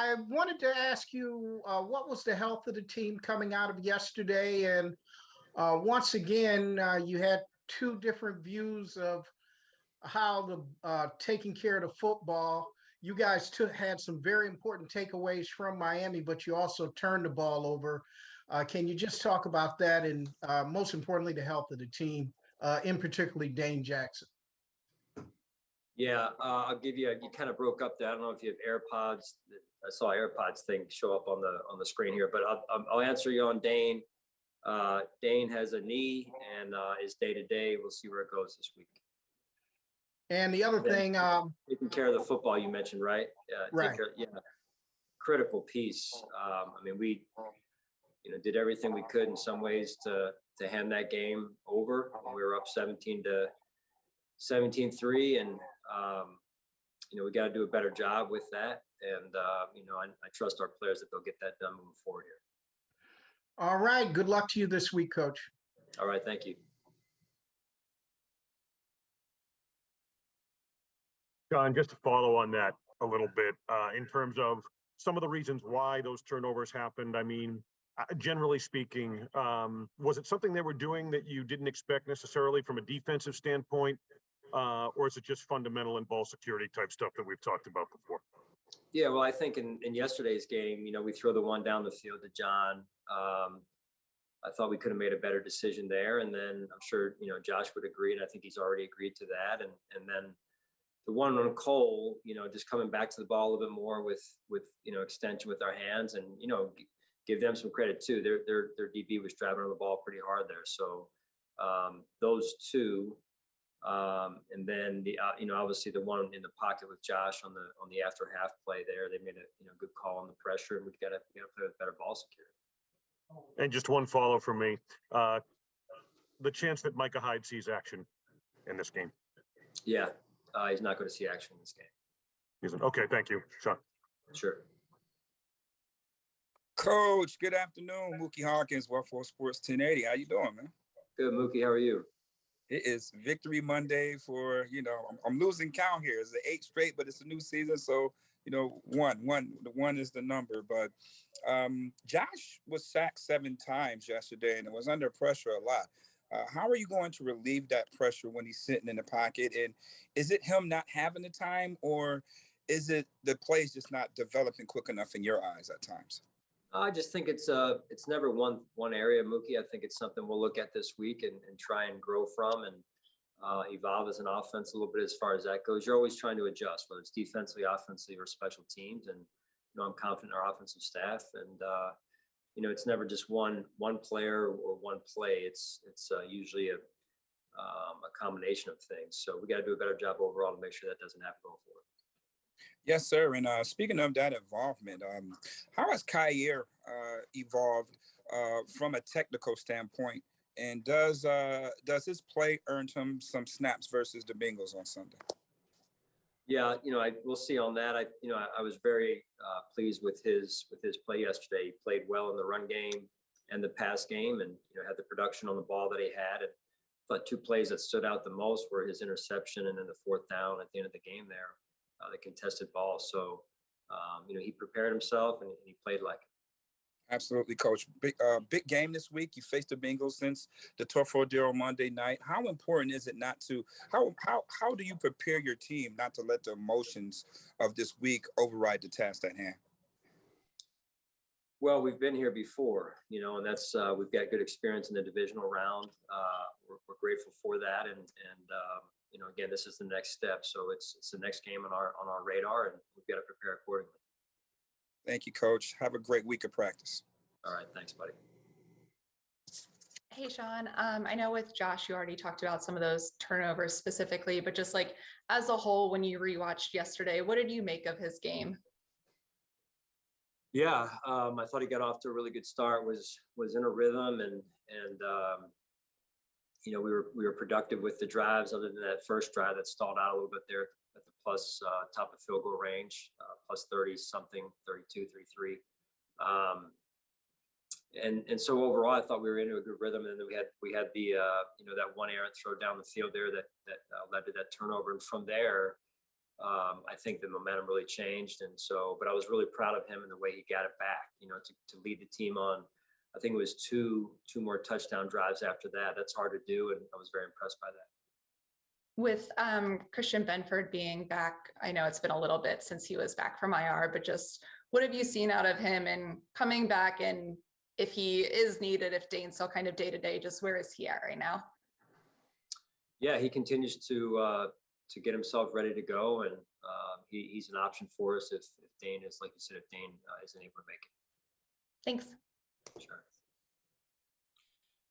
I wanted to ask you, what was the health of the team coming out of yesterday? And once again, you had two different views of how the taking care of the football. You guys had some very important takeaways from Miami, but you also turned the ball over. Can you just talk about that and most importantly, the health of the team, in particularly Dane Jackson? Yeah, I'll give you. You kind of broke up there. I don't know if you have AirPods. I saw AirPods thing show up on the screen here, but I'll answer you on Dane. Dane has a knee and is day to day. We'll see where it goes this week. And the other thing, taking care of the football you mentioned, right? Right. Critical piece. I mean, we did everything we could in some ways to hand that game over. We were up 17-3, and we got to do a better job with that. And I trust our players that they'll get that done moving forward here. All right. Good luck to you this week, Coach. All right. Thank you. John, just to follow on that a little bit, in terms of some of the reasons why those turnovers happened. I mean, generally speaking, was it something they were doing that you didn't expect necessarily from a defensive standpoint, or is it just fundamental and ball security type stuff that we've talked about before? Yeah, well, I think in yesterday's game, we throw the one down the field to John. I thought we could have made a better decision there, and then I'm sure Josh would agree, and I think he's already agreed to that. And then the one on Cole, just coming back to the ball a little bit more with extension with our hands, and give them some credit too. Their DB was driving on the ball pretty hard there. So those two, and then the obviously the one in the pocket with Josh on the after half play there, they made a good call on the pressure, and we got to play with better ball security. And just one follow from me, the chance that Micah Hyde sees action in this game. Yeah, he's not going to see action in this game. Okay, thank you, Sean. Sure. Coach, good afternoon. Mookie Hawkins, Workforce Sports 1080. How you doing, man? Good, Mookie. How are you? It is Victory Monday for, I'm losing count here. It's the 8th straight, but it's a new season. So, one is the number. But Josh was sacked 7 times yesterday, and it was under pressure a lot. How are you going to relieve that pressure when he's sitting in the pocket? And is it him not having the time, or is it the plays just not developing quick enough in your eyes at times? I just think it's never one area, Mookie. I think it's something we'll look at this week and try and grow from and evolve as an offense a little bit as far as that goes. You're always trying to adjust, whether it's defensively, offensively, or special teams. And I'm confident in our offensive staff. And it's never just one player or one play. It's usually a combination of things. So we got to do a better job overall to make sure that doesn't happen going forward. Yes, sir. And speaking of that involvement, how has Kyer evolved from a technical standpoint? And does his play earn him some snaps versus the Bengals on Sunday? Yeah, we'll see on that. I was very pleased with his play yesterday. He played well in the run game and the pass game, and had the production on the ball that he had. And I thought 2 plays that stood out the most were his interception and then the 4th down at the end of the game there. The contested ball. So, he prepared himself and he played like it. Absolutely, Coach. Big game this week. You faced the Bengals since the tough ordeal Monday night. How important is it not to how do you prepare your team not to let the emotions of this week override the task at hand? Well, we've been here before, and that's we've got good experience in the divisional round. We're grateful for that, and again, this is the next step. So it's the next game on our radar, and we've got to prepare accordingly. Thank you, Coach. Have a great week of practice. All right. Thanks, buddy. Hey, Sean. I know with Josh, you already talked about some of those turnovers specifically, but just like as a whole, when you rewatched yesterday, what did you make of his game? Yeah, I thought he got off to a really good start. Was in a rhythm, and we were productive with the drives, other than that first drive that stalled out a little bit there at the plus top of field goal range, plus 30 something, 32, 33. And so overall, I thought we were into a good rhythm. And then we had the that one errant throw down the field there that led to that turnover. And from there, I think the momentum really changed. And so, but I was really proud of him and the way he got it back, to lead the team on, I think it was two more touchdown drives after that. That's hard to do. And I was very impressed by that. With Christian Benford being back, I know it's been a little bit since he was back from IR, but just what have you seen out of him and coming back, and if he is needed, if Dane's still kind of day-to-day, just where is he at right now? Yeah, he continues to get himself ready to go, and he's an option for us if Dane is, like you said, if Dane isn't able to make it. Thanks. Sure.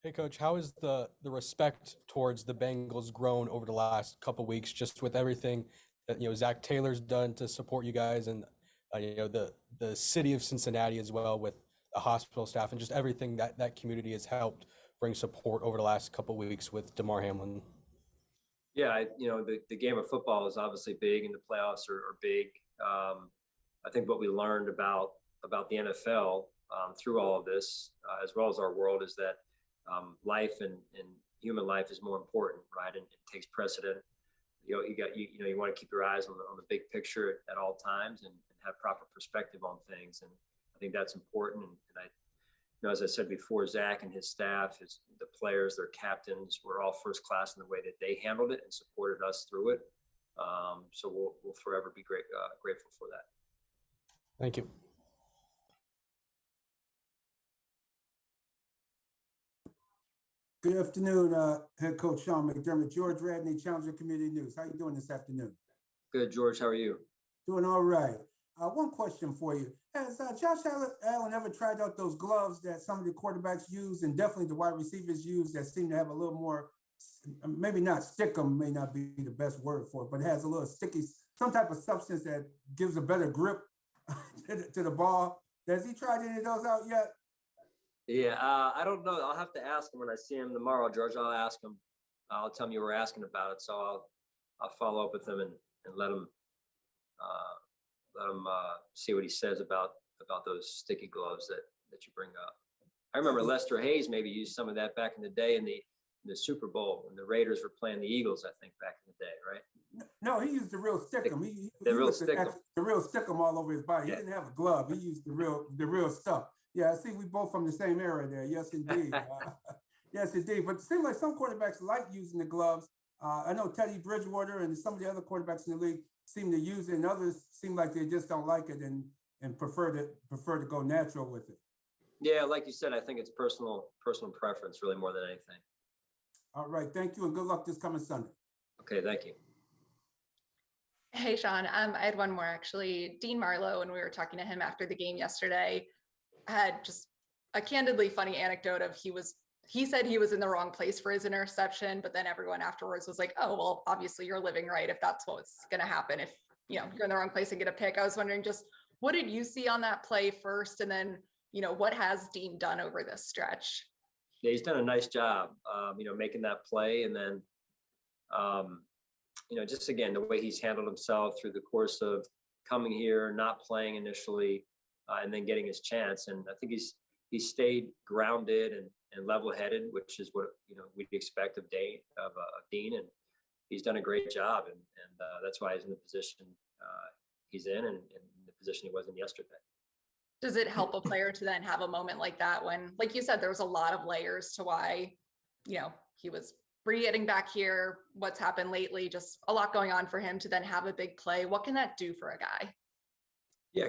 Hey, Coach, how has the respect towards the Bengals grown over the last couple of weeks, just with everything that, Zach Taylor's done to support you guys, and, the city of Cincinnati as well, with the hospital staff and just everything that community has helped bring support over the last couple of weeks with DeMar Hamlin? Yeah, the game of football is obviously big, and the playoffs are big. I think what we learned about the NFL through all of this, as well as our world, is that life and human life is more important, right? And it takes precedent. You want to keep your eyes on the big picture at all times, and have proper perspective on things. And I think that's important. And as I said before, Zach and his staff, the players, their captains, were all first class in the way that they handled it and supported us through it. So we'll forever be grateful for that. Thank you. Good afternoon, Head Coach Sean McDermott, George Radney, Challenger Community News. How you doing this afternoon? Good, George. How are you? Doing all right. One question for you. Has Josh Allen ever tried out those gloves that some of the quarterbacks use, and definitely the wide receivers use, that seem to have a little more, maybe not stickum, may not be the best word for it, but it has a little sticky, some type of substance that gives a better grip to the ball? Has he tried any of those out yet? Yeah, I don't know. I'll have to ask him when I see him tomorrow, George. I'll ask him. I'll tell him you were asking about it. So I'll follow up with him and let him see what he says about those sticky gloves that you bring up. I remember Lester Hayes maybe used some of that back in the day in the Super Bowl when the Raiders were playing the Eagles, I think, back in the day, right? No, he used the real stickum. The real stickum all over his body. Yeah. He didn't have a glove. He used the real stuff. Yeah, I see we both from the same era there. Yes, indeed. Yes, indeed. But it seems like some quarterbacks like using the gloves. I know Teddy Bridgewater and some of the other quarterbacks in the league seem to use it, and others seem like they just don't like it and prefer to go natural with it. Yeah, like you said, I think it's personal preference really more than anything. All right, thank you, and good luck this coming Sunday. Okay, thank you. Hey, Sean, I had one more actually. Dean Marlowe, when we were talking to him after the game yesterday, had just a candidly funny anecdote of he said he was in the wrong place for his interception, but then everyone afterwards was like, oh, well, obviously you're living right if that's what's going to happen if you're in the wrong place and get a pick. I was wondering, just what did you see on that play first, and then what has Dean done over this stretch? Yeah, he's done a nice job, making that play, and then just again the way he's handled himself through the course of coming here, not playing initially, and then getting his chance. And I think he stayed grounded and level-headed, which is what we'd expect of Dean, and he's done a great job, and that's why he's in the position he's in, and the position he was in yesterday. Does it help a player to then have a moment like that when, like you said, there was a lot of layers to why he was getting back here, what's happened lately, just a lot going on for him, to then have a big play? What can that do for a guy? Yeah,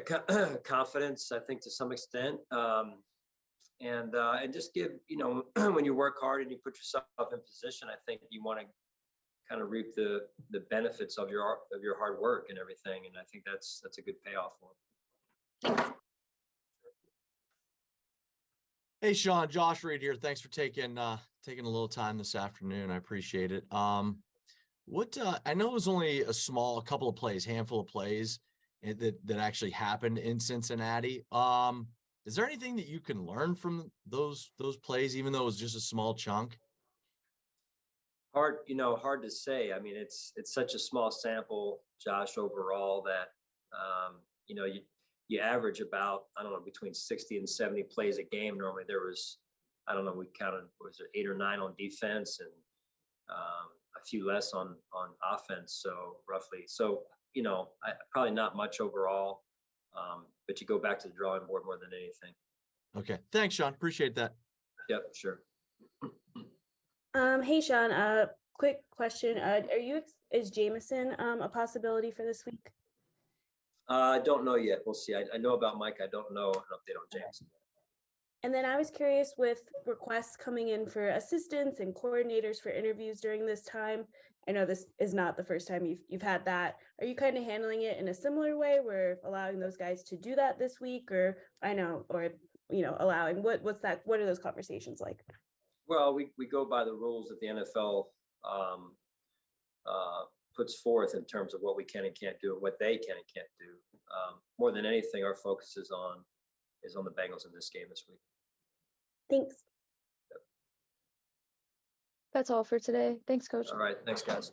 confidence, I think, to some extent, and just give when you work hard and you put yourself in position, I think you want to kind of reap the benefits of your hard work and everything, and I think that's a good payoff for him. Hey, Sean, Josh Reed here. Thanks for taking a little time this afternoon. I appreciate it. I know it was only a couple of plays, handful of plays that actually happened in Cincinnati. Is there anything that you can learn from those plays, even though it was just a small chunk? Hard to say. I mean, it's such a small sample, Josh, overall, that you average about, I don't know, between 60 and 70 plays a game. Normally there was, I don't know, we counted, was it 8 or 9 on defense and a few less on offense. So roughly, probably not much overall. But you go back to the drawing board more than anything. Okay. Thanks, Sean. Appreciate that. Yep, sure. Hey Sean, quick question. Is Jameson a possibility for this week? I don't know yet. We'll see. I know about Mike. I don't know an update on Jameson yet. And then I was curious, with requests coming in for assistants and coordinators for interviews during this time. I know this is not the first time you've had that. Are you kind of handling it in a similar way, where allowing those guys to do that this week, or allowing what are those conversations like? Well, we go by the rules that the NFL puts forth in terms of what we can and can't do and what they can and can't do. More than anything, our focus is on the Bengals in this game this week. Thanks. That's all for today. Thanks, Coach. All right. Thanks, guys.